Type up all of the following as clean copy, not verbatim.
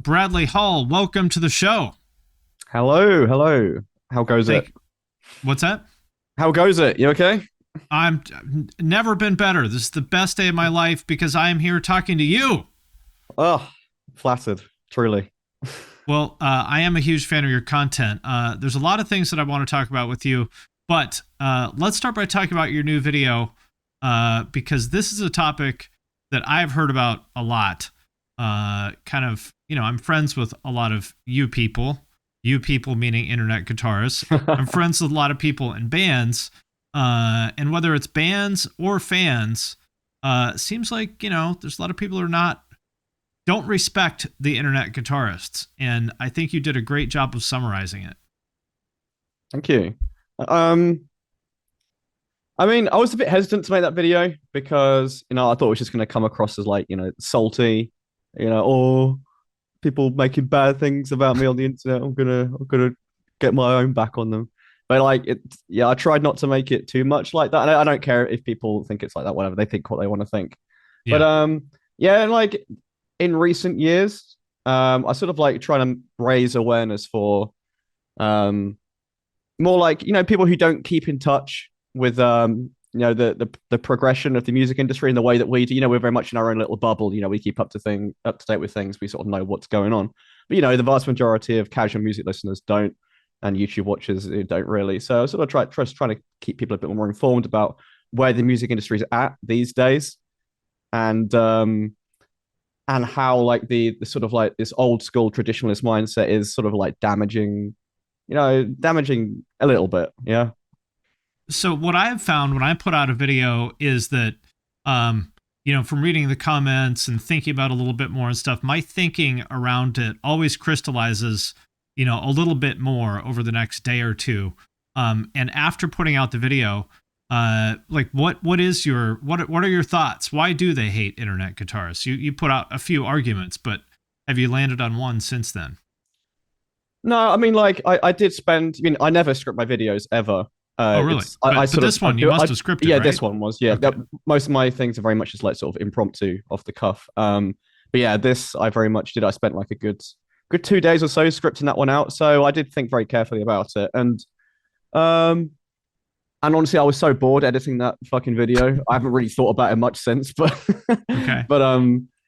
Bradley Hull, welcome to the show. Hello. How goes it? What's that? How goes it? You okay? I'm never been better. This is the best day of my life because I am here talking to you. Oh, flattered, truly. Well, I am a huge fan of your content. There's a lot of things that I want to talk about with you, but let's start by talking about your new video because this is a topic that I've heard about a lot. I'm friends with a lot of you people meaning internet guitarists. I'm friends with a lot of people in bands, and whether it's bands or fans, seems like, there's a lot of people who don't respect the internet guitarists. And I think you did a great job of summarizing it. Thank you. I was a bit hesitant to make that video because, I thought it was just going to come across as salty, or people making bad things about me on the internet. I'm gonna get my own back on them. But I tried not to make it too much like that. And I don't care if people think it's like that, whatever. They think what they want to think. Yeah. But in recent years, I sort of trying to raise awareness for more people who don't keep in touch with the progression of the music industry in the way that we do. We're very much in our own little bubble. We keep up to date with things. We sort of know what's going on. But the vast majority of casual music listeners don't, and YouTube watchers don't really. So I sort of trying to keep people a bit more informed about where the music industry is at these days, and how the sort of this old school traditionalist mindset is sort of damaging a little bit. Yeah. So what I have found when I put out a video is that, from reading the comments and thinking about it a little bit more and stuff, my thinking around it always crystallizes, a little bit more over the next day or two. And after putting out the video, what are your thoughts? Why do they hate internet guitarists? You put out a few arguments, but have you landed on one since then? No, I did spend. I never script my videos ever. Oh, really? But this one, you must have scripted, yeah, right? This one was, yeah. Okay. Most of my things are very much just sort of impromptu, off the cuff. But yeah, this I very much did. I spent a good 2 days or so scripting that one out. So I did think very carefully about it. And honestly, I was so bored editing that fucking video. I haven't really thought about it much since, but Okay. But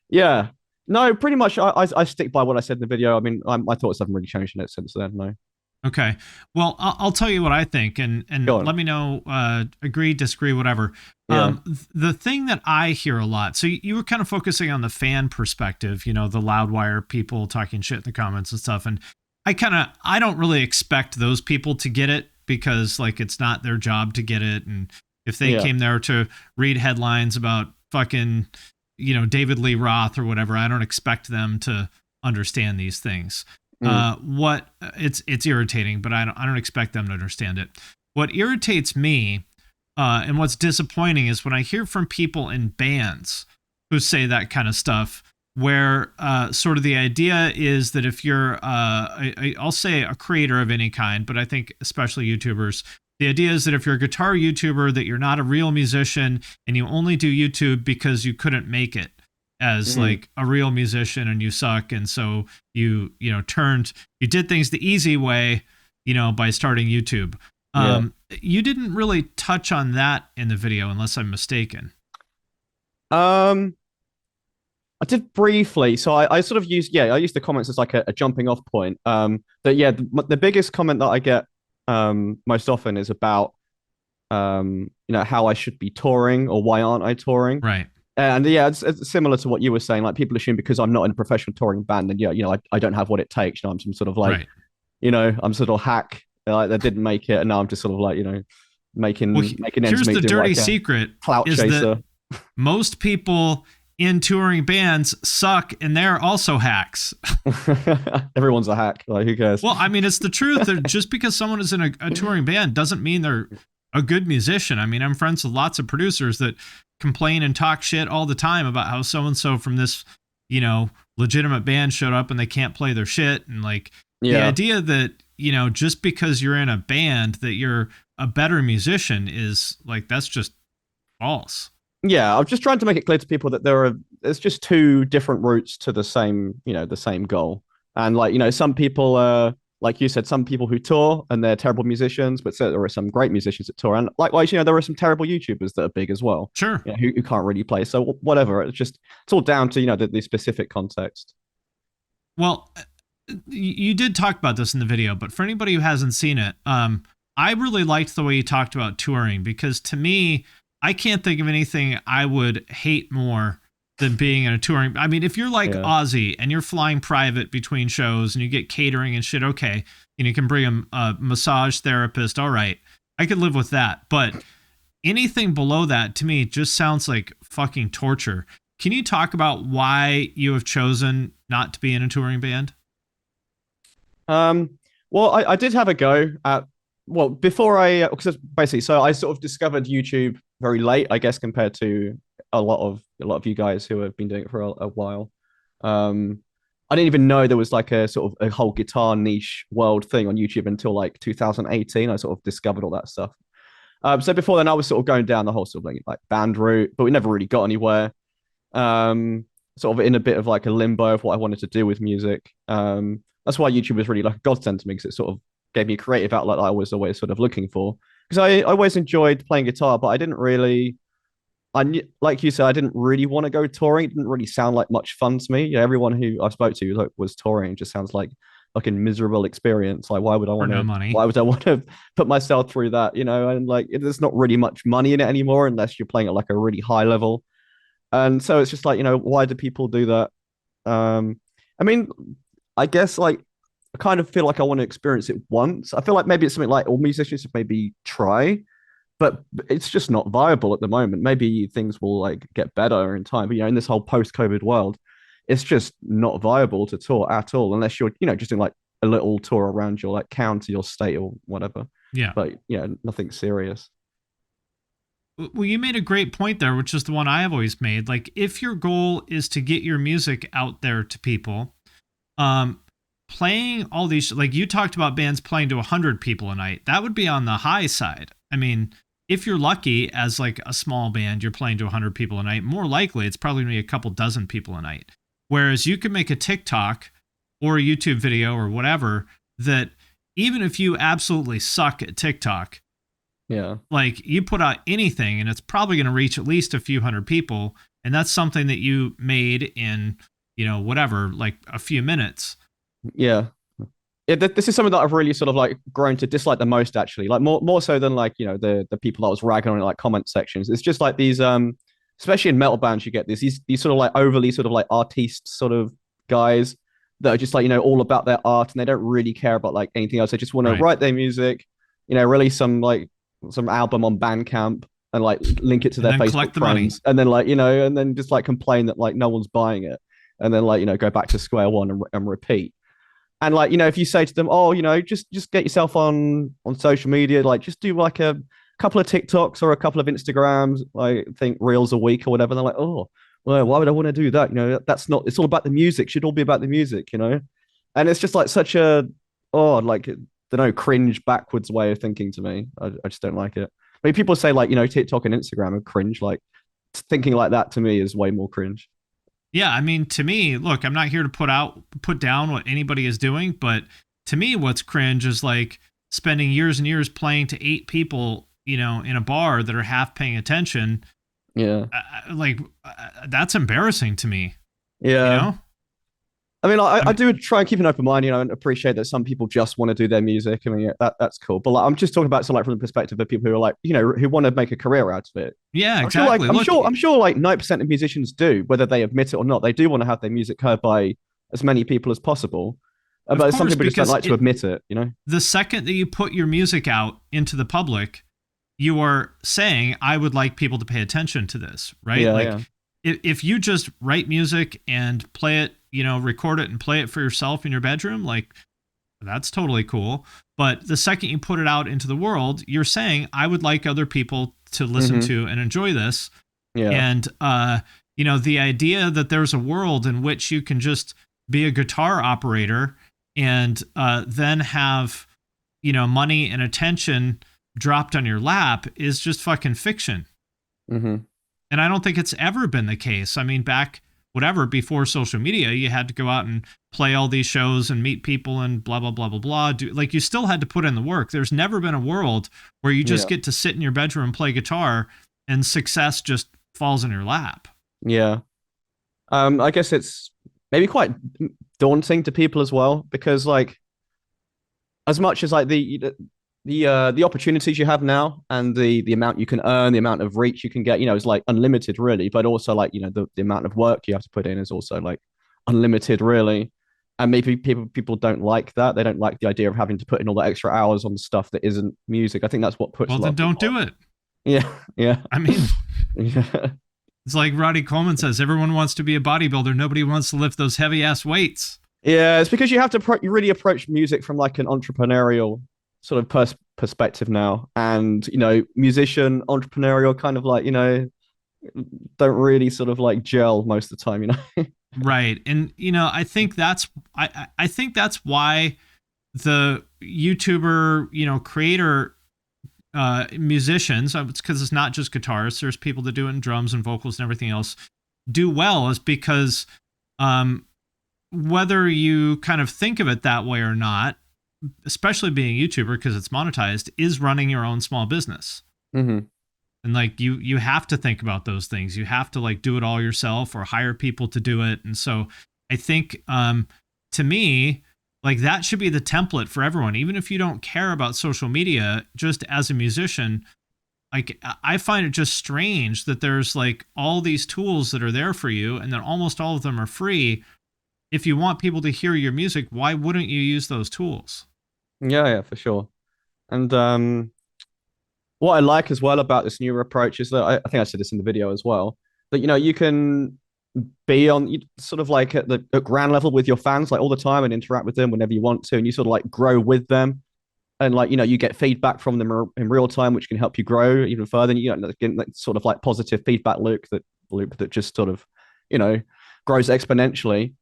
yeah. No, pretty much I stick by what I said in the video. My thoughts haven't really changed in it since then, no. Okay. Well, I'll tell you what I think, and let me know, agree, disagree, whatever. Yeah. The thing that I hear a lot, so you were kind of focusing on the fan perspective, the Loudwire people talking shit in the comments and stuff. And I don't really expect those people to get it because it's not their job to get it. And if they came there to read headlines about fucking, David Lee Roth or whatever, I don't expect them to understand these things. It's irritating, but I don't expect them to understand it. What irritates me, and what's disappointing is when I hear from people in bands who say that kind of stuff, where sort of the idea is that if you're, I'll say a creator of any kind, but I think especially YouTubers, the idea is that if you're a guitar YouTuber, that you're not a real musician and you only do YouTube because you couldn't make it as a real musician and you suck. And so you did things the easy way, by starting YouTube. You didn't really touch on that in the video unless I'm mistaken. I did briefly. So I sort of used the comments as a jumping off point. The biggest comment that I get most often is about how I should be touring or why aren't I touring? Right. And yeah, it's similar to what you were saying. People assume because I'm not in a professional touring band, then I don't have what it takes. I'm some sort of right. I'm sort of hack that didn't make it, and now I'm just sort of making ends here's meet. The dirty secret: clout chaser. That most people in touring bands suck, and they're also hacks. Everyone's a hack. Who cares? Well, it's the truth. That just because someone is in a touring band doesn't mean they're a good musician. I'm friends with lots of producers that complain and talk shit all the time about how so-and-so from this, legitimate band showed up and they can't play their shit. And the idea that, just because you're in a band that you're a better musician is that's just false. Yeah, I'm just trying to make it clear to people that there's just two different routes to the same goal. And like, some people like you said, some people who tour and they're terrible musicians, but so there are some great musicians that tour. And likewise, there are some terrible YouTubers that are big as well, Sure. who can't really play. So whatever, it's all down to, the specific context. Well, you did talk about this in the video, but for anybody who hasn't seen it, I really liked the way you talked about touring, because to me, I can't think of anything I would hate more than being in a touring. I mean, if you're like Ozzy and you're flying private between shows and you get catering and shit, okay, and you can bring a massage therapist, all right, I could live with that. But anything below that, to me, just sounds like fucking torture. Can you talk about why you have chosen not to be in a touring band? Well, I did have a go at, well, before because basically, so I sort of discovered YouTube very late, I guess, compared to a lot of you guys who have been doing it for a while. I didn't even know there was like a sort of a whole guitar niche world thing on YouTube until like 2018. I sort of discovered all that stuff. So before then, I was sort of going down the whole sort of like band route, but we never really got anywhere. Sort of in a bit of like a limbo of what I wanted to do with music. That's why YouTube was really like a godsend to me, because it sort of gave me a creative outlet that I was always sort of looking for. Because I always enjoyed playing guitar, but I didn't really, like you said, I didn't really want to go touring. It didn't really sound like much fun to me. Everyone who I spoke to was touring just sounds like fucking miserable experience. Like, why would I want no money? Why would I want to put myself through that? And like, there's not really much money in it anymore unless you're playing at like a really high level. And so it's just like, why do people do that? I mean, I guess like I kind of feel like I want to experience it once. I feel like maybe it's something like all musicians should maybe try, but it's just not viable at the moment. Maybe things will like get better in time. But in this whole post-COVID world, it's just not viable to tour at all unless you're, just doing like a little tour around your like county or state or whatever. Yeah. But nothing serious. Well, you made a great point there, which is the one I have always made. Like, if your goal is to get your music out there to people, playing all these, like you talked about bands playing to 100 people a night, that would be on the high side. I mean, if you're lucky as like a small band, you're playing to 100 people a night, more likely it's probably going to be a couple dozen people a night. Whereas you could make a TikTok or a YouTube video or whatever that, even if you absolutely suck at TikTok, like you put out anything and it's probably going to reach at least a few hundred people. And that's something that you made in, whatever, like a few minutes. Yeah. This is something that I've really sort of like grown to dislike the most, actually, like more so than like, the people that was ragging on in like comment sections. It's just like these, especially in metal bands, you get these sort of like overly sort of like artiste sort of guys that are just like, all about their art, and they don't really care about like anything else. They just want to write their music, release some album on Bandcamp and like link it to their Facebook friends, and then like, and then just like complain that like no one's buying it, and then like, go back to square one and repeat. And like, if you say to them, oh, just get yourself on social media, like just do like a couple of TikToks or a couple of Instagrams, I think reels a week or whatever. And they're like, oh, well, why would I want to do that? That's not, it's all about the music. Should all be about the music, And it's just like such a, like, I don't know, cringe backwards way of thinking to me. I just don't like it. I mean, people say like, TikTok and Instagram are cringe. Like thinking like that to me is way more cringe. Yeah, I mean, to me, look, I'm not here to put down what anybody is doing, but to me, what's cringe is like spending years and years playing to 8 people, in a bar that are half paying attention. Yeah. That's embarrassing to me. Yeah. I mean, I do try and keep an open mind, and appreciate that some people just want to do their music. I mean, that's cool. But like, I'm just talking about from the perspective of people who are like, who want to make a career out of it. Yeah, exactly. I'm sure like 90% of musicians do, whether they admit it or not. They do want to have their music heard by as many people as possible. But some people just don't like to admit it, The second that you put your music out into the public, you are saying, I would like people to pay attention to this, right? Yeah, If you just write music and play it, record it and play it for yourself in your bedroom, like that's totally cool. But the second you put it out into the world, you're saying, I would like other people to listen to and enjoy this. Yeah. And, the idea that there's a world in which you can just be a guitar operator and then have, money and attention dropped on your lap is just fucking fiction. Mm-hmm. And I don't think it's ever been the case. I mean, back whatever before social media. You had to go out and play all these shows and meet people and blah, blah, blah, blah, blah. Like you still had to put in the work. There's never been a world where you just get to sit in your bedroom and play guitar and success just falls in your lap. Yeah. I guess it's maybe quite daunting to people as well, because like as much as like the opportunities you have now and the amount you can earn, the amount of reach you can get, is like unlimited really, but also like, the amount of work you have to put in is also like unlimited really. And maybe people don't like that. They don't like the idea of having to put in all the extra hours on stuff that isn't music. I think that's what puts. Well, then don't do it. Yeah. Yeah. I mean, yeah. It's like Roddy Coleman says, everyone wants to be a bodybuilder. Nobody wants to lift those heavy ass weights. Yeah. It's because you have to you really approach music from like an entrepreneurial sort of perspective now. And, musician, entrepreneurial kind of like, don't really sort of like gel most of the time, Right. And, I think that's why the YouTuber, creator musicians, it's because it's not just guitarists, there's people that do it in drums and vocals and everything else, do well, is because whether you kind of think of it that way or not, especially being a YouTuber because it's monetized, is running your own small business. Mm-hmm. And like you have to think about those things. You have to like do it all yourself or hire people to do it. And so I think to me, like that should be the template for everyone. Even if you don't care about social media, just as a musician, like I find it just strange that there's like all these tools that are there for you and then almost all of them are free. If you want people to hear your music, why wouldn't you use those tools? Yeah, for sure. And what I like as well about this newer approach is that I think I said this in the video as well, that you can be on sort of like at ground level with your fans like all the time and interact with them whenever you want to, and you sort of like grow with them, and like you get feedback from them in real time, which can help you grow even further. And getting that sort of like positive feedback loop that just sort of grows exponentially.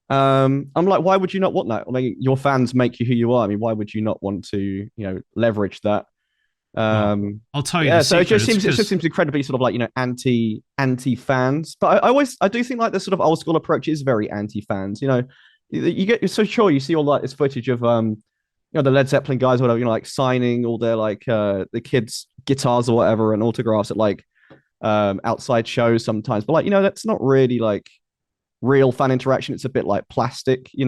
I'm like, why would you not want that? Like your fans make you who you are. I mean, why would you not want to leverage that? Well, I'll tell you. Yeah, so it just seems incredibly sort of like anti fans. But I do think like the sort of old school approach is very anti fans. You get so sure you see all like this footage of the Led Zeppelin guys or whatever, like signing all their like the kids' guitars or whatever and autographs at like outside shows sometimes. But like that's not really like real fan interaction. It's a bit like plastic, the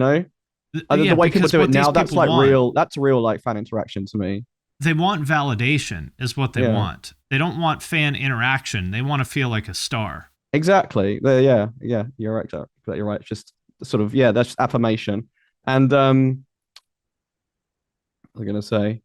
way people do it now. That's like real. That's real like fan interaction to me. They want validation is what they want. They don't want fan interaction. They want to feel like a star. Exactly. Yeah. You're right. You're right. It's just sort of, that's just affirmation. And I was going to say.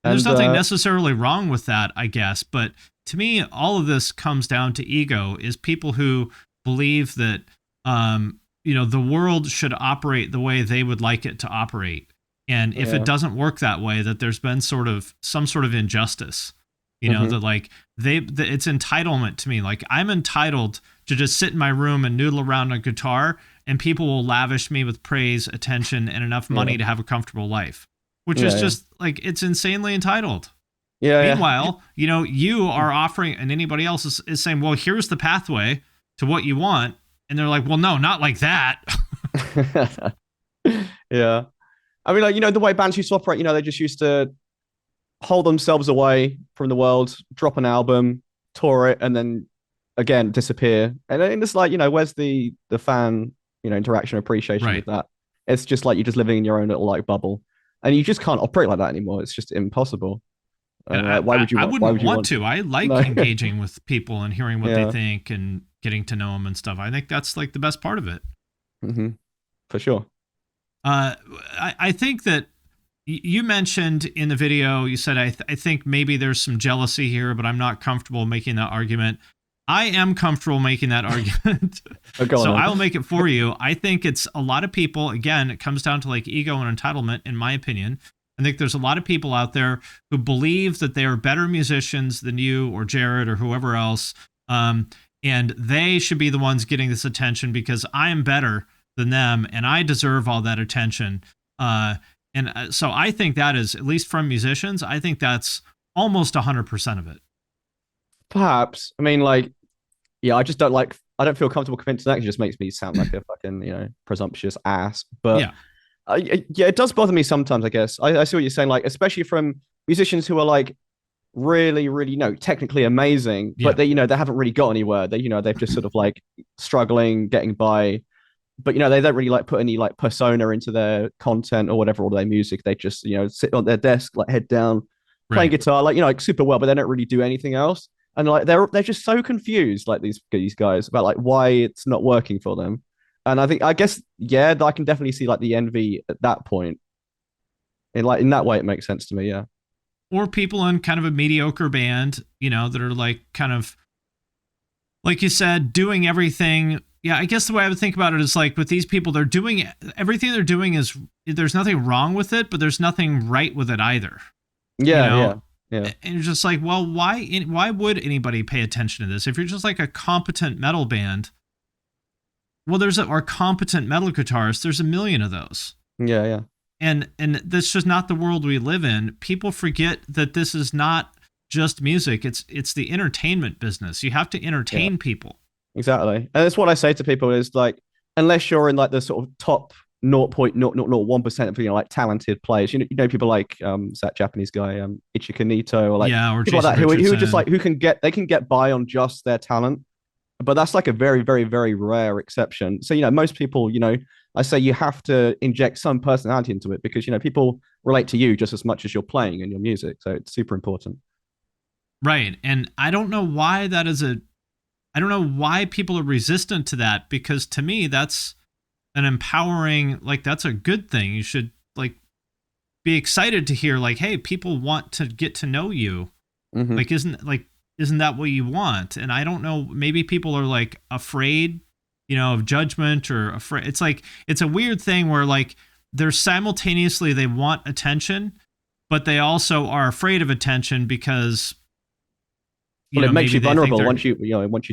There's nothing necessarily wrong with that, I guess. But to me, all of this comes down to ego, is people who believe that, the world should operate the way they would like it to operate. And if it doesn't work that way, that there's been some sort of injustice, that like it's entitlement to me. Like I'm entitled to just sit in my room and noodle around on a guitar and people will lavish me with praise, attention, and enough money to have a comfortable life, which is just like, it's insanely entitled. Yeah. Meanwhile, you are offering, and anybody else is saying, well, here's the pathway to what you want. And they're like, well, no, not like that. Yeah. I mean, like, the way bands used to operate, they just used to hold themselves away from the world, drop an album, tour it, and then again disappear. And it's like, where's the fan, interaction, appreciation with that? It's just like you're just living in your own little like bubble, and you just can't operate like that anymore. It's just impossible. Why would you? I wouldn't want to. I like engaging with people and hearing what they think and getting to know them and stuff. I think that's like the best part of it. Mm-hmm. For sure. I think that you mentioned in the video, you said, I think maybe there's some jealousy here, but I'm not comfortable making that argument. I am comfortable making that argument. So I will make it for you. I think it's a lot of people, again, it comes down to like ego and entitlement, in my opinion. I think there's a lot of people out there who believe that they are better musicians than you or Jared or whoever else. And they should be the ones getting this attention because I am better than them and I deserve all that attention. So I think that is, at least from musicians, I think that's almost 100% of it. Perhaps. I mean, like, I just don't like I don't feel comfortable committing to that. It just makes me sound like a fucking, presumptuous ass. But Yeah. yeah, it does bother me sometimes, I guess. I see what you're saying, like, especially from musicians who are like really, really, technically amazing, Yeah. but they haven't really got anywhere. They've just sort of like struggling, getting by. But they don't really like put any like persona into their content or whatever, or their music. They just, sit on their desk, like head down, playing Right. guitar, like, like super well, but they don't really do anything else. And like they're just so confused, like these guys, about like why it's not working for them. And I guess, yeah, I can definitely see like the envy at that point. And like in that way, it makes sense to me. Yeah. Or people in kind of a mediocre band, that are like kind of, like you said, doing everything. Yeah, I guess the way I would think about it is like with these people, they're doing everything they're doing is there's nothing wrong with it, but there's nothing right with it either. Yeah. Yeah. Yeah. And you're just like, well, why would anybody pay attention to this? If you're just like a competent metal band, well, or competent metal guitarists, there's a million of those. Yeah. Yeah. And that's just not the world we live in. People forget that this is not just music. It's the entertainment business. You have to entertain people. Exactly. And that's what I say to people is like, unless you're in like the sort of top 0.0001% of like talented players, people like that Japanese guy, Ichikanito, or like or people Jason like that who just Richardson. like they can get by on just their talent. But that's like a very, very, very rare exception. So, most people, I say you have to inject some personality into it because, people relate to you just as much as you're playing in your music. So it's super important. Right. And I don't know why I don't know why people are resistant to that, because to me, that's an empowering, like, that's a good thing. You should like be excited to hear like, hey, people want to get to know you. Mm-hmm. Like, isn't that what you want? And I don't know, maybe people are like afraid, of judgment or afraid. It's like, it's a weird thing where like they're simultaneously, they want attention, but they also are afraid of attention because, Well, it makes you vulnerable once you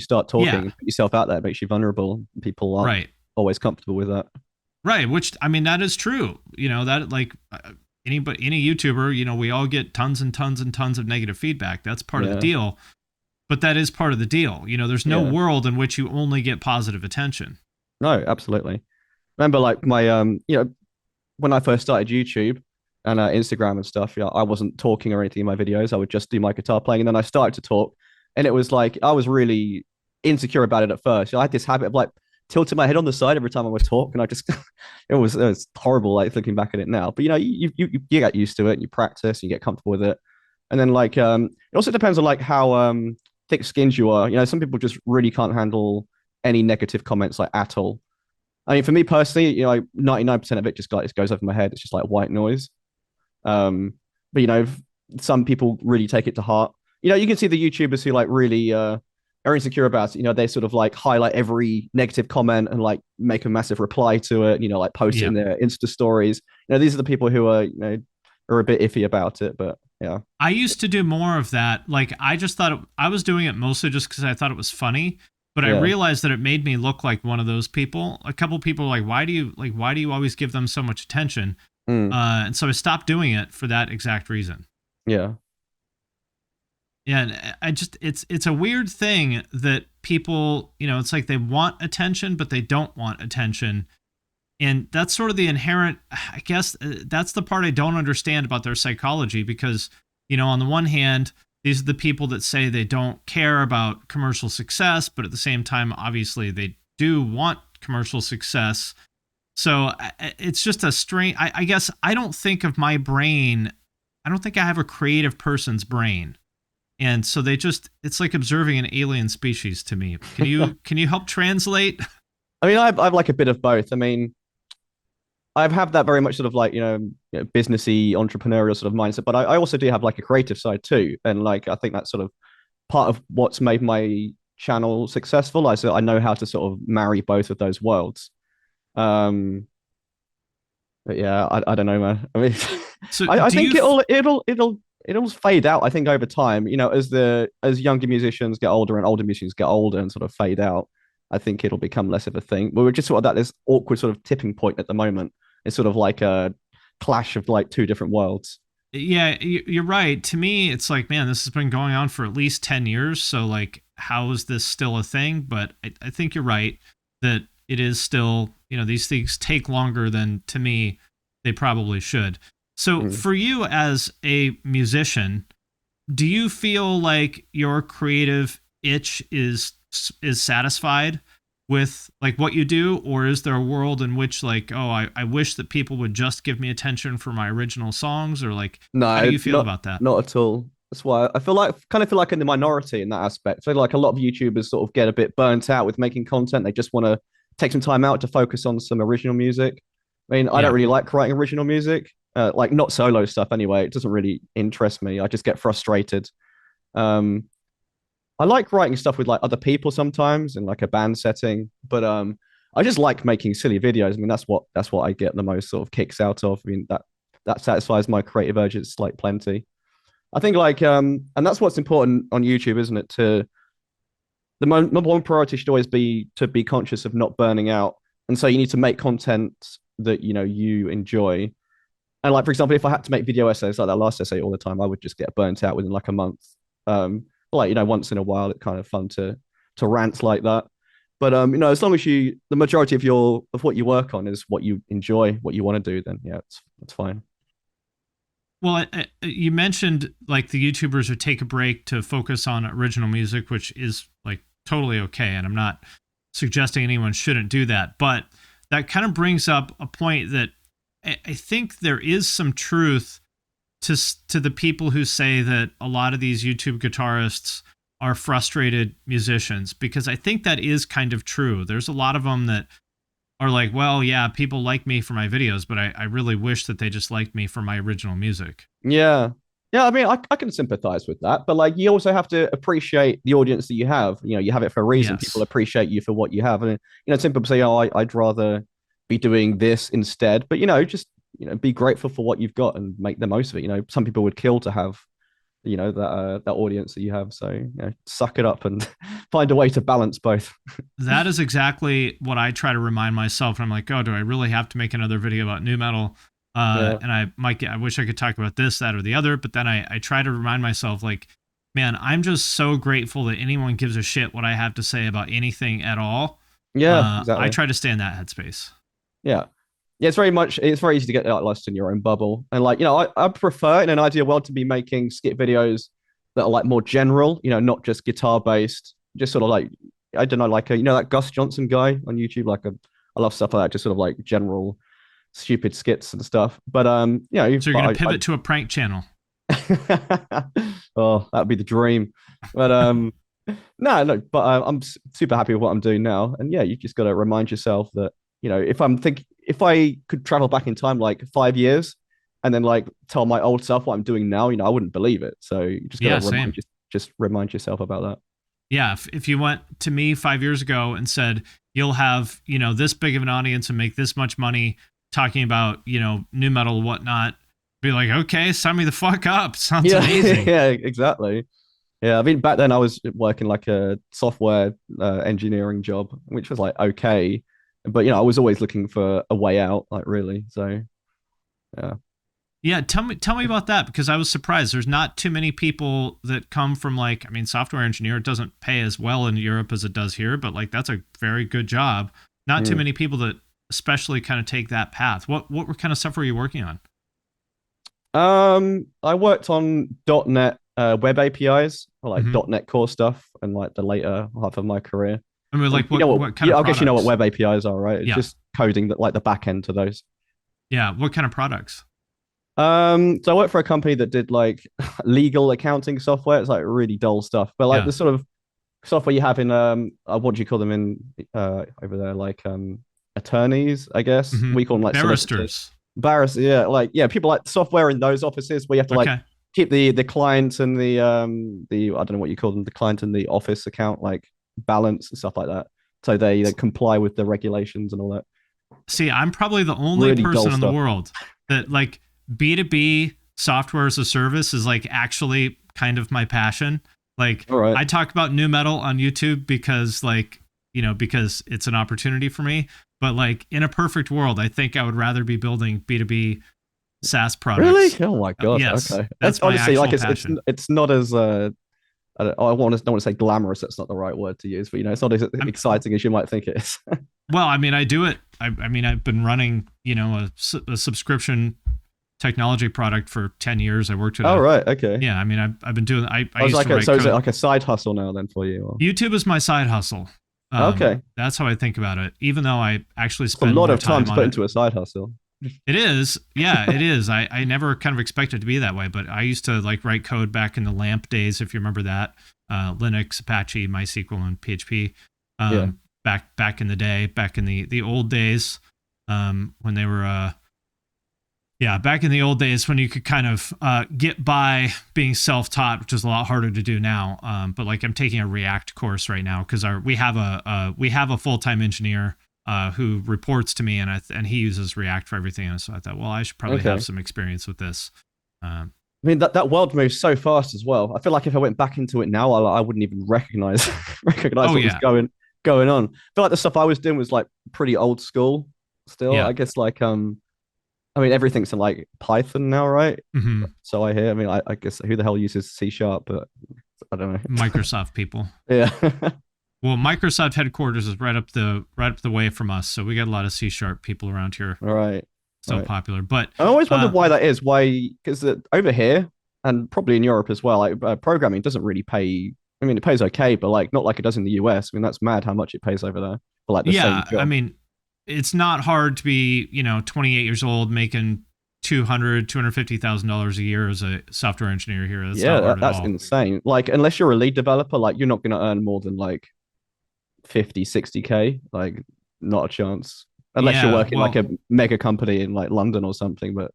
start talking and put yourself out there. It makes you vulnerable. People aren't always comfortable with that. Right. Which, I mean, that is true. That like any YouTuber, we all get tons and tons and tons of negative feedback. That's part of the deal. But that is part of the deal. There's no world in which you only get positive attention. No, absolutely. Remember, like my, when I first started YouTube and Instagram and stuff, I wasn't talking or anything in my videos. I would just do my guitar playing, and then I started to talk, and it was like I was really insecure about it at first. I had this habit of like tilting my head on the side every time I would talk, and I just it was horrible. Like thinking back at it now, but you get used to it, and you practice, and you get comfortable with it, and then like it also depends on like how thick-skinned you are. Some people just really can't handle any negative comments like at all. I mean, for me personally, 99% of it just goes over my head. It's just like white noise. But some people really take it to heart. You can see the YouTubers who like really are insecure about it. They sort of like highlight every negative comment and like make a massive reply to it. Like post it in their Insta stories. These are the people who are are a bit iffy about it. But yeah, I used to do more of that. Like I just thought I was doing it mostly just because I thought it was funny. But I realized that it made me look like one of those people. A couple of people were like, why do you always give them so much attention? And so I stopped doing it for that exact reason. Yeah. Yeah. And it's a weird thing that people, it's like they want attention, but they don't want attention. And that's sort of the inherent, I guess that's the part I don't understand about their psychology, because, on the one hand, these are the people that say they don't care about commercial success, but at the same time, obviously, they do want commercial success. So it's just a strange, I guess I don't think of my brain. I don't think I have a creative person's brain. And so it's like observing an alien species to me. Can you help translate? I mean, I've like a bit of both. I mean, I've had that very much sort of like, businessy, entrepreneurial sort of mindset, but I also do have like a creative side too. And like, I think that's sort of part of what's made my channel successful. I know how to sort of marry both of those worlds. But yeah, I don't know, man. I mean, So I think it'll fade out. I think over time, as younger musicians get older and older musicians get older and sort of fade out, I think it'll become less of a thing. But we're just sort of at this awkward sort of tipping point at the moment. It's sort of like a clash of like two different worlds. Yeah, you're right. To me, it's like, man, this has been going on for at least 10 years. So like, how is this still a thing? But I think you're right that it is still, these things take longer than, to me, they probably should. So for you as a musician, do you feel like your creative itch is satisfied with like what you do, or is there a world in which like, oh, I wish that people would just give me attention for my original songs, or like, No, how do you feel about that? Not at all. That's why I feel like in the minority in that aspect. I feel like a lot of YouTubers sort of get a bit burnt out with making content. They just want to take some time out to focus on some original music. I mean, I don't really like writing original music, like not solo stuff anyway. It doesn't really interest me. I just get frustrated. I like writing stuff with like other people sometimes in like a band setting, but I just like making silly videos. I mean, that's what I get the most sort of kicks out of. I mean, that satisfies my creative urges like plenty. I think like and that's what's important on YouTube, isn't it? The number one priority should always be to be conscious of not burning out, and so you need to make content that you enjoy. And like for example, if I had to make video essays like that last essay all the time, I would just get burnt out within like a month. Like once in a while, it's kind of fun to rant like that. But as long as the majority of what you work on is what you enjoy, what you want to do, then yeah, it's fine. Well, you mentioned like the YouTubers who take a break to focus on original music, which is like totally okay. And I'm not suggesting anyone shouldn't do that. But that kind of brings up a point that I think there is some truth to the people who say that a lot of these YouTube guitarists are frustrated musicians, because I think that is kind of true. There's a lot of them that are like, well, yeah, people like me for my videos, but I really wish that they just liked me for my original music. Yeah. Yeah, I mean, I can sympathize with that, but like you also have to appreciate the audience that you have. You have it for a reason. Yes. People appreciate you for what you have. And, some people say, oh, I'd rather be doing this instead. But, just, be grateful for what you've got and make the most of it. Some people would kill to have, that audience that you have. So, suck it up and find a way to balance both. That is exactly what I try to remind myself. And I'm like, oh, do I really have to make another video about nu metal? And I wish I could talk about this, that, or the other. But then I try to remind myself, like, man, I'm just so grateful that anyone gives a shit what I have to say about anything at all. Yeah, exactly. I try to stay in that headspace. Yeah. Yeah, it's very easy to get lost in your own bubble. And like, I prefer in an ideal world to be making skit videos that are like more general, not just guitar based, just sort of like, I don't know, like, that Gus Johnson guy on YouTube, like I love stuff like that, just sort of like general stupid skits and stuff. But, so you're going to pivot to a prank channel. Oh, that'd be the dream. But, no, but I'm super happy with what I'm doing now. And yeah, you just got to remind yourself that, if I could travel back in time like 5 years and then like tell my old self what I'm doing now, I wouldn't believe it. So you just gotta remind yourself about that. Yeah, if you went to me 5 years ago and said you'll have this big of an audience and make this much money talking about nu metal and whatnot, be like, okay, sign me the fuck up. Sounds amazing. Yeah, exactly. Yeah, I mean back then I was working like a software engineering job, which was like okay. But I was always looking for a way out, like really. So, yeah. Yeah, tell me about that, because I was surprised. There's not too many people that come from like, I mean, software engineer, it doesn't pay as well in Europe as it does here, but like that's a very good job. Not too many people that especially kind of take that path. What kind of stuff were you working on? I worked on .NET web APIs, or like .NET core stuff, and like the later half of my career. I mean, like what kind of I guess you know what web APIs are, right? It's just coding that like the back end to those. Yeah. What kind of products? So I worked for a company that did like legal accounting software. It's like really dull stuff, but like the sort of software you have in what do you call them in over there? Like attorneys, I guess. We call them like barristers. Barristers, yeah. Like people like software in those offices where you have to like keep the client and the I don't know what you call them, the client and the office account like balance and stuff like that, so they comply with the regulations and all that. See, I'm probably the only really person in the world that like B2B software as a service is like actually kind of my passion. Like I talk about nu metal on YouTube because like because it's an opportunity for me, but like in a perfect world I think I would rather be building B2B SaaS products. Really? Oh my god. Yes, okay, that's honestly like passion. it's not as don't want to say glamorous. That's not the right word to use, but it's not as exciting as you might think it is. Well, I mean, I do it. I mean, I've been running, a subscription technology product for 10 years. I worked at. Oh, right. Okay. Yeah. I mean, I've been doing, I was used like, to write so is it code. like a side hustle now then for you? Or? YouTube is my side hustle. Okay. That's how I think about it. Even though I actually It's a spend lot more of time to on put it. into a side hustle. It is. Yeah, it is. I never kind of expected it to be that way, but I used to like write code back in the LAMP days, if you remember that. Linux, Apache, MySQL, and PHP. Yeah. Back in the day, back in the old days, when they were back in the old days when you could kind of get by being self-taught, which is a lot harder to do now. But like I'm taking a React course right now because we have a full-time engineer who reports to me, and he uses React for everything. And so I thought, well, I should probably have some experience with this. I mean, that world moves so fast as well. I feel like if I went back into it now, I wouldn't even recognize what was going on. I feel like the stuff I was doing was like pretty old school still. Yeah. I guess like I mean everything's in like Python now, right? Mm-hmm. So I hear. I mean, I guess who the hell uses C#? But I don't know. Microsoft people. Yeah. Well, Microsoft headquarters is right up the way from us, so we got a lot of C# people around here. All right. So popular. But I always wondered why that is. Why? Because over here and probably in Europe as well, like programming doesn't really pay. I mean, it pays okay, but like not like it does in the US. I mean, that's mad how much it pays over there for like the same job. I mean, it's not hard to be 28 years old making $250,000 a year as a software engineer here. That's insane. Like unless you're a lead developer, like you're not going to earn more than like 50, 60K. Like not a chance. Unless you're working like a mega company in like London or something, but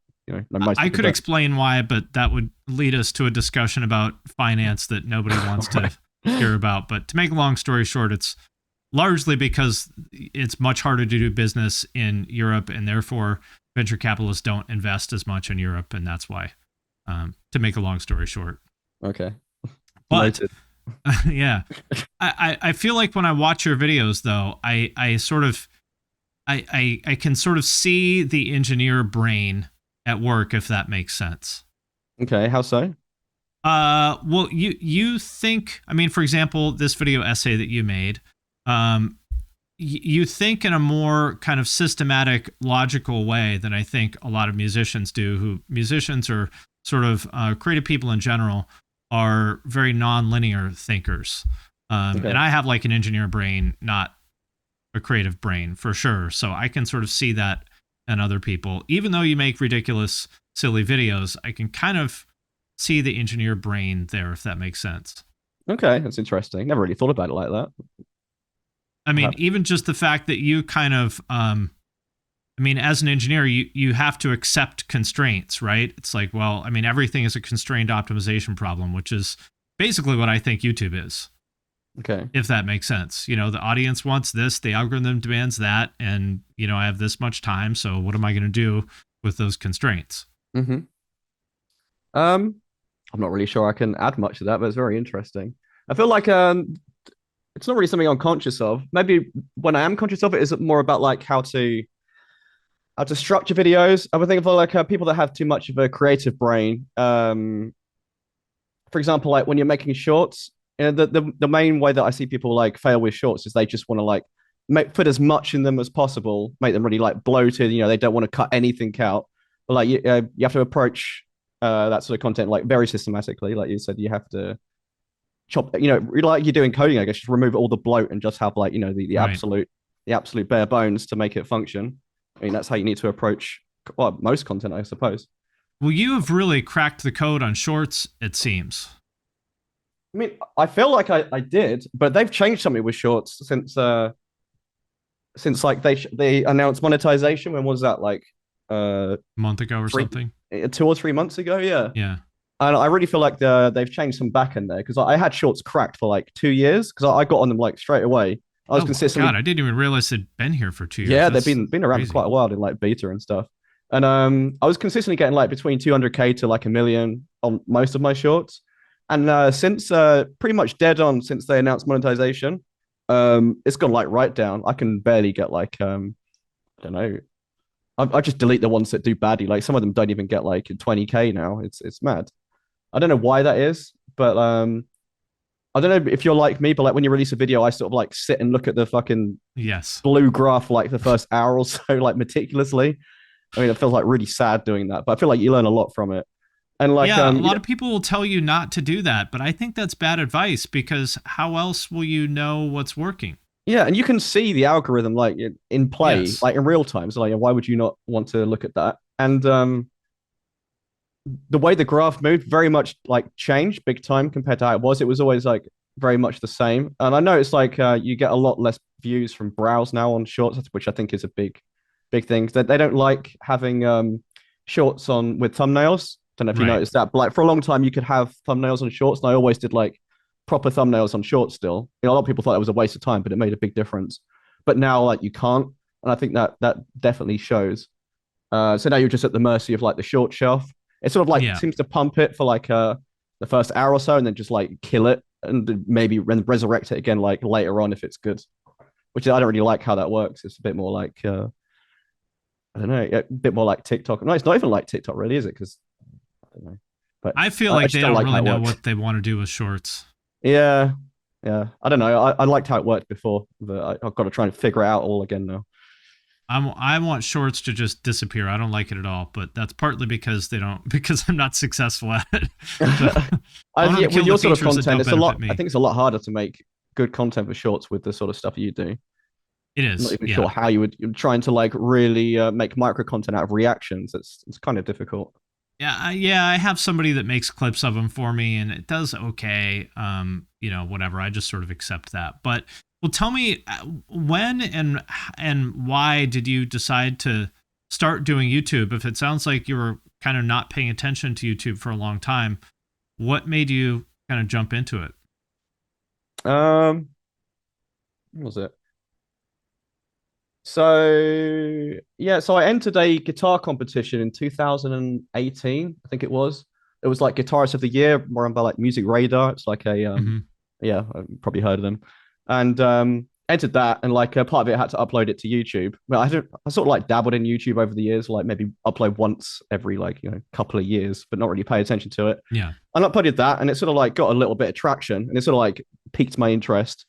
I could explain why, but that would lead us to a discussion about finance that nobody wants to hear about. But to make a long story short, it's largely because it's much harder to do business in Europe, and therefore venture capitalists don't invest as much in Europe, and that's why. To make a long story short. Okay. But yeah, I feel like when I watch your videos, though, I can sort of see the engineer brain at work, if that makes sense. Okay, how so? Well, you think, I mean, for example, this video essay that you made, you think in a more kind of systematic, logical way than I think a lot of musicians do. Musicians or sort of creative people in general are very non-linear thinkers. And I have like an engineer brain, not a creative brain for sure. So I can sort of see that in other people. Even though you make ridiculous, silly videos, I can kind of see the engineer brain there, if that makes sense. Okay, that's interesting. Never really thought about it like that. I mean, even just the fact that you kind of, I mean, as an engineer, you have to accept constraints, right? It's like, well, I mean, everything is a constrained optimization problem, which is basically what I think YouTube is. Okay. If that makes sense. The audience wants this, the algorithm demands that, and, I have this much time, so what am I going to do with those constraints? Mm-hmm. I'm not really sure I can add much to that, but it's very interesting. I feel like it's not really something I'm conscious of. Maybe when I am conscious of it, is it more about like how to structure videos? I would think of like people that have too much of a creative brain. For example, like when you're making shorts, the main way that I see people like fail with shorts is they just want to like put as much in them as possible, make them really like bloated. They don't want to cut anything out. But like you have to approach that sort of content like very systematically. Like you said, you have to chop. Like you do in coding, I guess, just remove all the bloat and just have like the absolute bare bones to make it function. I mean, that's how you need to approach most content, I suppose. Well, you have really cracked the code on shorts, it seems. I mean, I feel like I did, but they've changed something with shorts since like they announced monetization. When was that? Like a month ago or something? 2 or 3 months ago, yeah. Yeah. And I really feel like they've changed some back end there because I had shorts cracked for like 2 years because I got on them like straight away. I was consistently. God, I didn't even realize they'd been here for 2 years. Yeah, they've been around for quite a while in like beta and stuff. And I was consistently getting like between 200K to like 1 million on most of my shorts. And since pretty much dead on since they announced monetization, it's gone like right down. I can barely get like I don't know. I just delete the ones that do badly. Like some of them don't even get like 20K now. It's mad. I don't know why that is, but I don't know if you're like me, but like when you release a video, I sort of like sit and look at the fucking Yes. blue graph like the first hour or so, like meticulously. I mean, it feels like really sad doing that, but I feel like you learn a lot from it. And like, Yeah, a lot of people will tell you not to do that, but I think that's bad advice because how else will you know what's working? yeah, and you can see the algorithm like in play, Yes. like in real time. So like, why would you not want to look at that? And the way the graph moved very much like changed big time compared to how it was. It was always like very much the same. And I know it's like you get a lot less views from browse now on shorts, which I think is a big thing. They don't like having shorts on with thumbnails. Don't know if you Right. noticed that, but like for a long time you could have thumbnails on shorts, and I always did like proper thumbnails on shorts still. You know, a lot of people thought it was a waste of time, but it made a big difference. But now like you can't, and I think that definitely shows. So now you're just at the mercy of like the short shelf. It sort of like Yeah. seems to pump it for like the first hour or so, and then just like kill it and maybe resurrect it again like later on if it's good. Which I don't really like how that works. It's a bit more like I don't know, a bit more like TikTok. No, it's not even like TikTok, really, is it? Because I don't know, but I feel I like just they don't don't like how really it know works. what they want to do with shorts. Yeah, yeah. I don't know. I liked how it worked before, but I've got to try and figure it out all again now. I want shorts to just disappear. I don't like it at all, but that's partly because they don't because I'm not successful at it. But I want Yeah, to with kill your the sort of features that content, don't it's a lot. benefit I me. think it's a lot harder to make good content for shorts with the sort of stuff you do. It I'm not is. even Yeah. sure how you're trying to like really make micro content out of reactions. It's kind of difficult. Yeah, I have somebody that makes clips of them for me, and it does okay. Whatever. I just sort of accept that. But well, tell me when and why did you decide to start doing YouTube? If it sounds like you were kind of not paying attention to YouTube for a long time, what made you kind of jump into it? Um, what was it? So yeah, so I entered a guitar competition in 2018, I think it was. It was like Guitarist of the Year, run by like Music Radar. It's like a Hmm. yeah, I've probably heard of them. And entered that, and like a part of it I had to upload it to YouTube. Well, I sort of like dabbled in YouTube over the years, like maybe upload once every like couple of years, but not really pay attention to it. Yeah. And I uploaded that, and it sort of like got a little bit of traction, and it sort of like piqued my interest.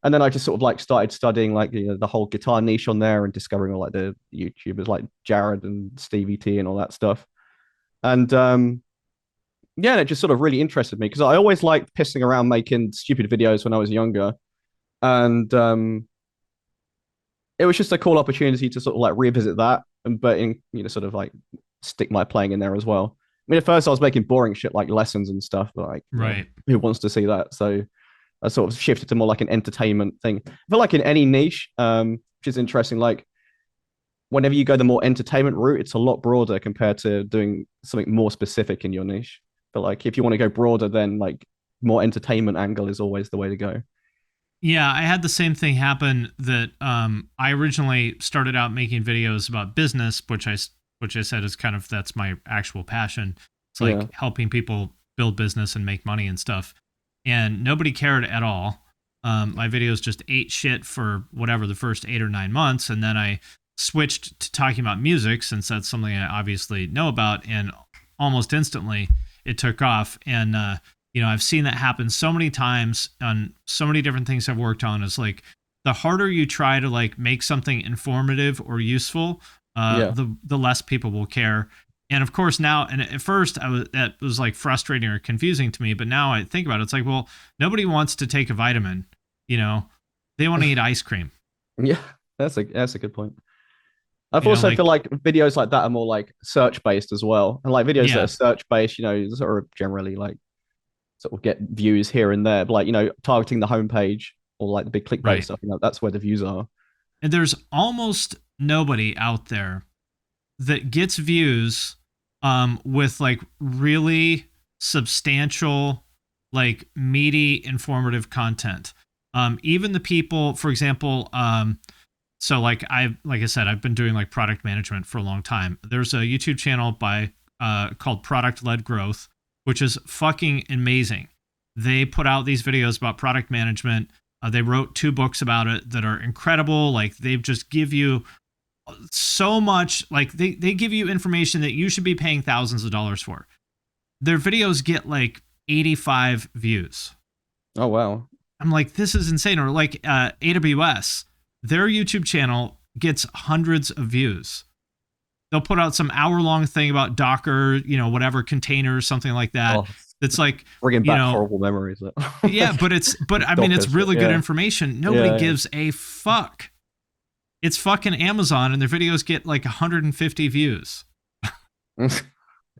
And then I just sort of like started studying like the whole guitar niche on there and discovering all like the YouTubers like Jared and Stevie T and all that stuff. And yeah, and it just sort of really interested me because I always liked pissing around making stupid videos when I was younger. And it was just a cool opportunity to sort of like revisit that, and but in sort of like stick my playing in there as well. I mean, at first I was making boring shit like lessons and stuff, but like Right. who wants to see that? So I sort of shifted to more like an entertainment thing. I feel like in any niche, which is interesting, like whenever you go the more entertainment route, it's a lot broader compared to doing something more specific in your niche. But like if you want to go broader, then like more entertainment angle is always the way to go. Yeah, I had the same thing happen that I originally started out making videos about business, which I said is kind of that's my actual passion. It's Yeah. like helping people build business and make money and stuff. And nobody cared at all. My videos just ate shit for whatever the first 8 or 9 months, and then I switched to talking about music since that's something I obviously know about, and almost instantly it took off. And I've seen that happen so many times on so many different things I've worked on. Is like the harder you try to like make something informative or useful, Yeah. the less people will care. And of course now, and at first that was like frustrating or confusing to me, but now I think about it, it's like, well, nobody wants to take a vitamin, you know, they want to eat ice cream, Yeah. That's a good point. I've also feel like, like videos like that are more like search based as well. And like videos that yeah, are search based, sort of generally like sort of get views here and there. But like, targeting the homepage or like the big clickbait right. stuff, that's where the views are. And there's almost nobody out there that gets views with like really substantial, like meaty, informative content. Even the people, for example, so like I said, I've been doing like product management for a long time. There's a YouTube channel by called Product Led Growth, which is fucking amazing. They put out these videos about product management. They wrote 2 books about it that are incredible. Like they just give you so much, like they give you information that you should be paying thousands of dollars for. Their videos get like 85 views. Oh wow. I'm like, this is insane. Or like AWS, their YouTube channel gets hundreds of views. They'll put out some hour-long thing about Docker, whatever containers, something like that. Oh, It's like, bringing back horrible memories. yeah, but I mean, it's really good information. Nobody gives a fuck. It's fucking Amazon, and their videos get like 150 views.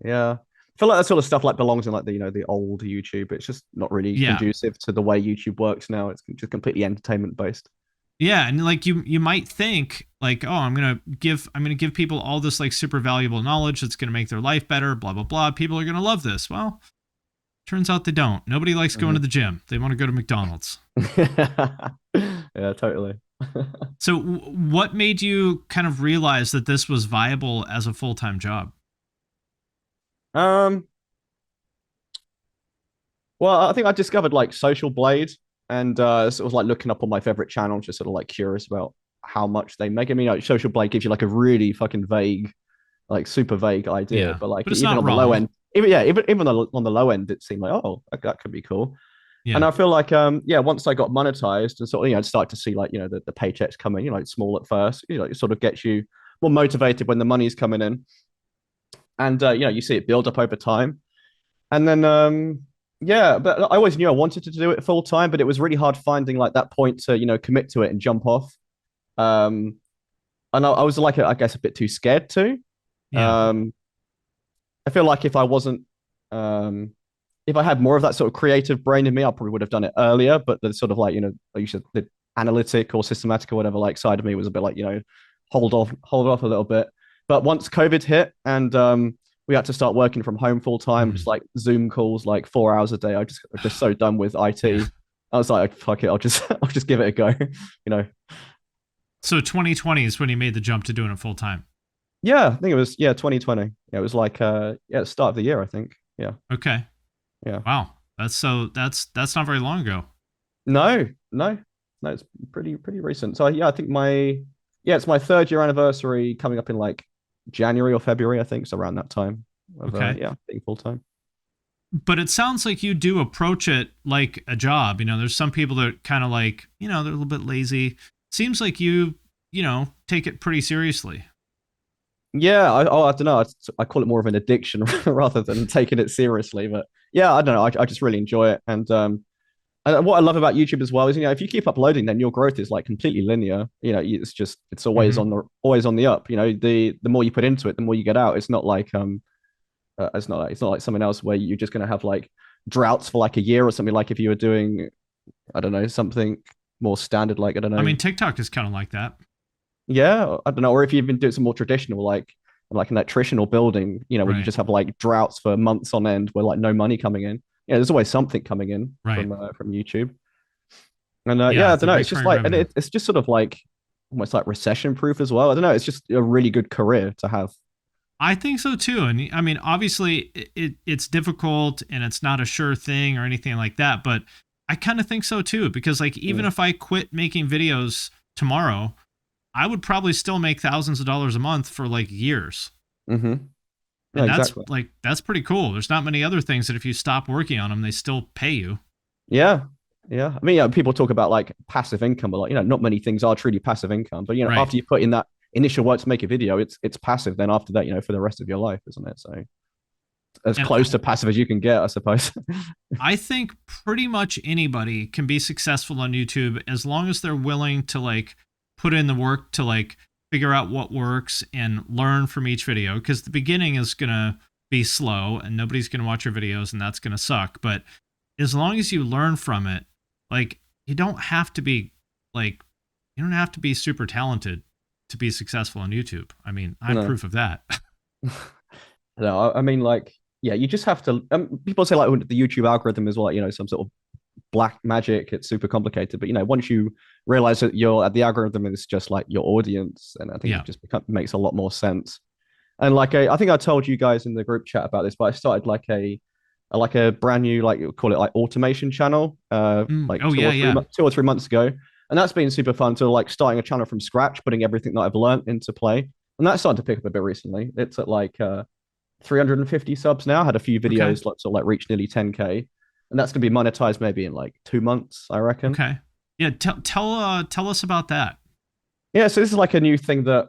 Yeah. I feel like that sort of stuff like belongs in like the old YouTube. It's just not really conducive to the way YouTube works now. It's just completely entertainment based. Yeah, and like you might think like, oh, I'm gonna give people all this like super valuable knowledge that's gonna make their life better, blah blah blah. People are gonna love this. Well, turns out they don't. Nobody likes going to the gym. They want to go to McDonald's. Yeah, totally. So, what made you kind of realize that this was viable as a full-time job? Well, I think I discovered like Social Blade, and sort of like looking up on my favorite channel, just sort of like curious about how much they make. I mean, like, Social Blade gives you like a really fucking vague, like super vague idea, but like even on the low end, even on the low end, it seemed like, oh, that could be cool. Yeah. And I feel like once I got monetized and sort of start to see like the paychecks coming, like small at first, it sort of gets you more motivated when the money's coming in, and you see it build up over time, and then but I always knew I wanted to do it full time, but it was really hard finding like that point to commit to it and jump off. And I was like, I guess, a bit too scared to. Yeah. I feel like if I wasn't, if I had more of that sort of creative brain in me, I probably would have done it earlier. But the sort of like you said, the analytic or systematic or whatever like side of me was a bit like hold off a little bit. But once COVID hit and we had to start working from home full time, just like Zoom calls, like 4 hours a day. I'm just so done with IT. I was like, fuck it, I'll just give it a go, So 2020 is when you made the jump to doing it full time. Yeah, I think it was 2020. Yeah, it was like the start of the year, I think. Yeah. Okay. Yeah. Wow. That's not very long ago. No, it's pretty recent. So yeah, I think it's my 3rd year anniversary coming up in like January or February, I think. So around that time. Okay. Being full time. But it sounds like you do approach it like a job. There's some people that kind of like, they're a little bit lazy. Seems like you take it pretty seriously. Yeah, I don't know. I call it more of an addiction rather than taking it seriously. But yeah, I don't know. I just really enjoy it. And what I love about YouTube as well is if you keep uploading, then your growth is like completely linear. It's always on the up. The more you put into it, the more you get out. It's not like it's not like something else where you're just gonna have like droughts for like a year or something. Like if you were doing, I don't know, something more standard, like I don't know. I mean, TikTok is kind of like that. Yeah, I don't know. Or if you've been doing some more traditional, like an electrician or building, where you just have like droughts for months on end, where like no money coming in. There's always something coming in from YouTube. And I don't know. It's just like, and it's just sort of like almost like recession proof as well. I don't know. It's just a really good career to have. I think so too. And I mean, obviously it's difficult and it's not a sure thing or anything like that, but I kind of think so too, because like, even if I quit making videos tomorrow, I would probably still make thousands of dollars a month for like years. Mm-hmm. Yeah, and that's pretty cool. There's not many other things that if you stop working on them, they still pay you. Yeah. I mean, people talk about like passive income, but like, not many things are truly passive income. But after you put in that initial work to make a video, it's passive. Then after that, for the rest of your life, isn't it? So as close to passive as you can get, I suppose. I think pretty much anybody can be successful on YouTube as long as they're willing to like put in the work to like figure out what works and learn from each video, because the beginning is going to be slow and nobody's going to watch your videos and that's going to suck. But as long as you learn from it, like you don't have to be super talented to be successful on YouTube. I mean, I'm proof of that. No, I mean, like, yeah, you just have to. People say like the YouTube algorithm is like some sort of black magic. It's super complicated, but once you realize that the algorithm is just like your audience, and I think it just makes a lot more sense. And like I think I told you guys in the group chat about this, but I started like a brand new, like, call it like automation channel, 2 or 3 months ago, and that's been super fun. To like starting a channel from scratch, putting everything that I've learned into play, and that's starting to pick up a bit recently. It's at like 350 subs now. Had a few videos like reach nearly 10K. and that's going to be monetized maybe in like 2 months, I reckon. Okay. Yeah. Tell us about that. Yeah, so this is like a new thing that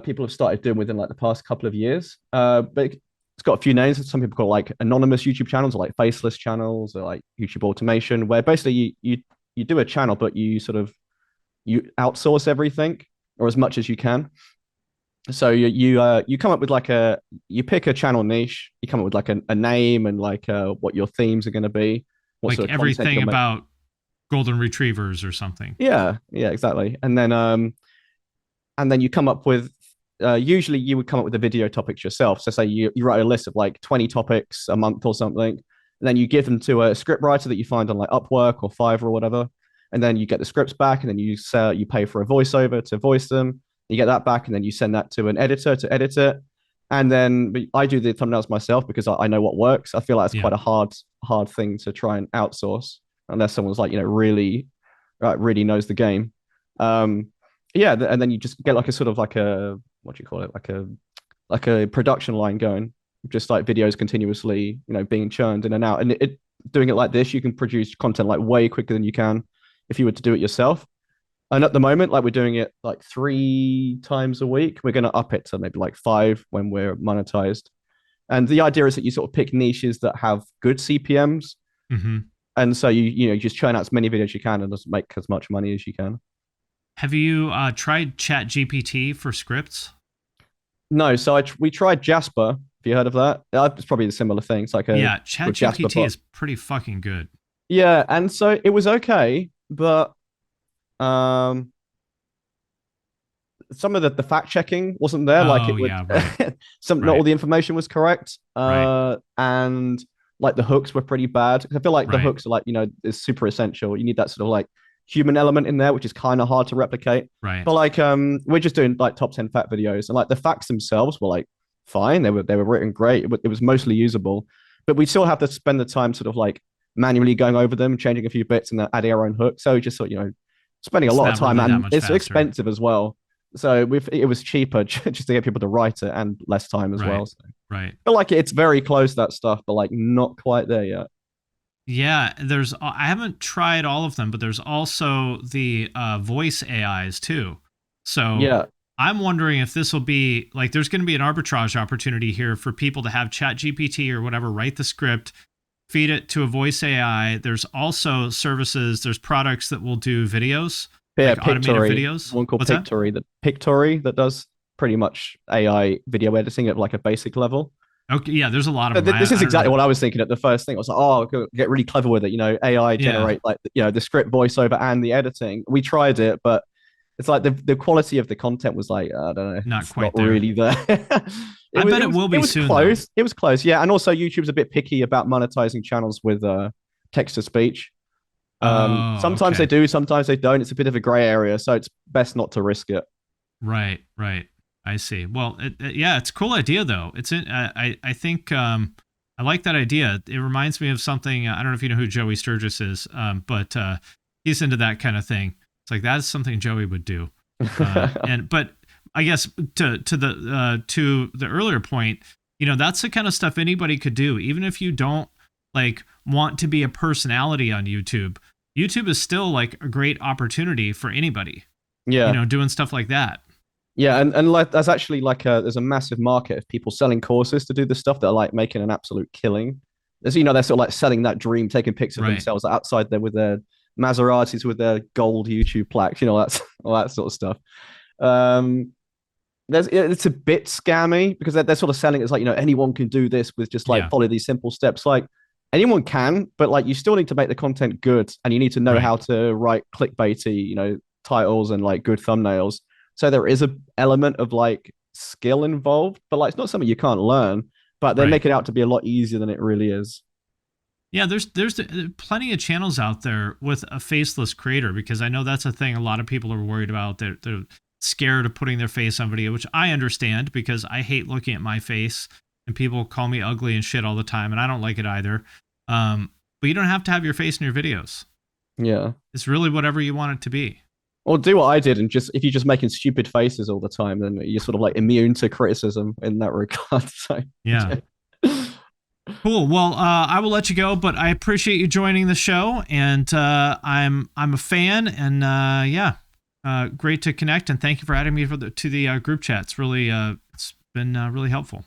people have started doing within like the past couple of years. But it's got a few names. Some people call it like anonymous YouTube channels or like faceless channels or like YouTube automation, where basically you do a channel, but you outsource everything or as much as you can. So you come up with like you pick a channel niche, you come up with like a name and like what your themes are going to be, what Like sort of content everything you'll make. about golden retrievers or something. Yeah, exactly. And then you come up with usually you would come up with the video topics yourself. So say you write a list of like 20 topics a month or something, and then you give them to a script writer that you find on like Upwork or Fiverr or whatever. And then you get the scripts back, and then you pay for a voiceover to voice them. You get that back, and then you send that to an editor to edit it. And then I do the thumbnails myself because I know what works. I feel like it's Yeah. quite a hard thing to try and outsource unless someone's like, really knows the game. Um, yeah, and then you just get like a sort of like a what do you call it, like a production line going, just like videos continuously, being churned in and out. And doing it like this, you can produce content like way quicker than you can if you were to do it yourself. And at the moment, like we're doing it like 3 times a week. We're going to up it to maybe like 5 when we're monetized. And the idea is that you sort of pick niches that have good CPMs. Mm-hmm. And so you just churn out as many videos as you can and just make as much money as you can. Have you tried Chat GPT for scripts? No, so we tried Jasper. Have you heard of that? It's probably a similar thing. It's like Yeah, Chat GPT is pretty fucking good. Yeah, and so it was okay, but um, some of the fact checking wasn't there. Like it Oh, would, yeah, right. not all the information was correct. Right. And like the hooks were pretty bad. I feel like the Right. hooks are like, is super essential. You need that sort of like human element in there, which is kind of hard to replicate. Right. But like we're just doing like top 10 fact videos, and like the facts themselves were like fine. They were written great. It was mostly usable, but we still have to spend the time sort of like manually going over them, changing a few bits, and then adding our own hook. So just sort of, spending a lot of time, really and it's faster. expensive as well. So it was cheaper just to get people to write it and less time as well. So. Right. But like it's very close, that stuff, but like not quite there yet. Yeah, I haven't tried all of them, but there's also the voice AIs too. So yeah, I'm wondering if this will be like there's going to be an arbitrage opportunity here for people to have Chat GPT or whatever write the script, feed it to a voice AI. There's also services, there's products that will do videos, yeah, like automated videos. One called What's Pictory, that does pretty much AI video editing at like a basic level. Okay, yeah, there's a lot of them. This is exactly what I was thinking at the first thing. I was like, oh, get really clever with it. AI generate like the script voiceover and the editing. We tried it, but it's like the quality of the content was like, I don't know, not quite not really there. I bet it will be soon. Close. It was close, yeah. And also, YouTube's a bit picky about monetizing channels with text to speech. Sometimes they do, sometimes they don't. It's a bit of a gray area, so it's best not to risk it. Right. I see. Well, it's a cool idea though. I think I like that idea. It reminds me of something. I don't know if you know who Joey Sturgis is, but he's into that kind of thing. It's like that's something Joey would do. But I guess to the earlier point, that's the kind of stuff anybody could do, even if you don't like want to be a personality on YouTube. YouTube is still like a great opportunity for anybody. Yeah, doing stuff like that. Yeah, and like there's actually like there's a massive market of people selling courses to do this stuff that are like making an absolute killing. There's they're sort of like selling that dream, taking pics of themselves outside there with their Maseratis with their gold YouTube plaques, that's all that sort of stuff. It's a bit scammy because they're sort of selling it as like anyone can do this with just like follow these simple steps. Like anyone can, but like you still need to make the content good, and you need to know how to write clickbaity titles and like good thumbnails. So there is a element of like skill involved, but like it's not something you can't learn. But they make it out to be a lot easier than it really is. Yeah, there's plenty of channels out there with a faceless creator, because I know that's a thing a lot of people are worried about. They're scared of putting their face on video, which I understand because I hate looking at my face and people call me ugly and shit all the time, and I don't like it either. But you don't have to have your face in your videos. Yeah, it's really whatever you want it to be. Or do what I did, and if you're just making stupid faces all the time, then you're sort of like immune to criticism in that regard. So yeah. Cool. Well, I will let you go, but I appreciate you joining the show, and I'm a fan, and yeah, great to connect, and thank you for adding me to the group chat. It's really it's been really helpful.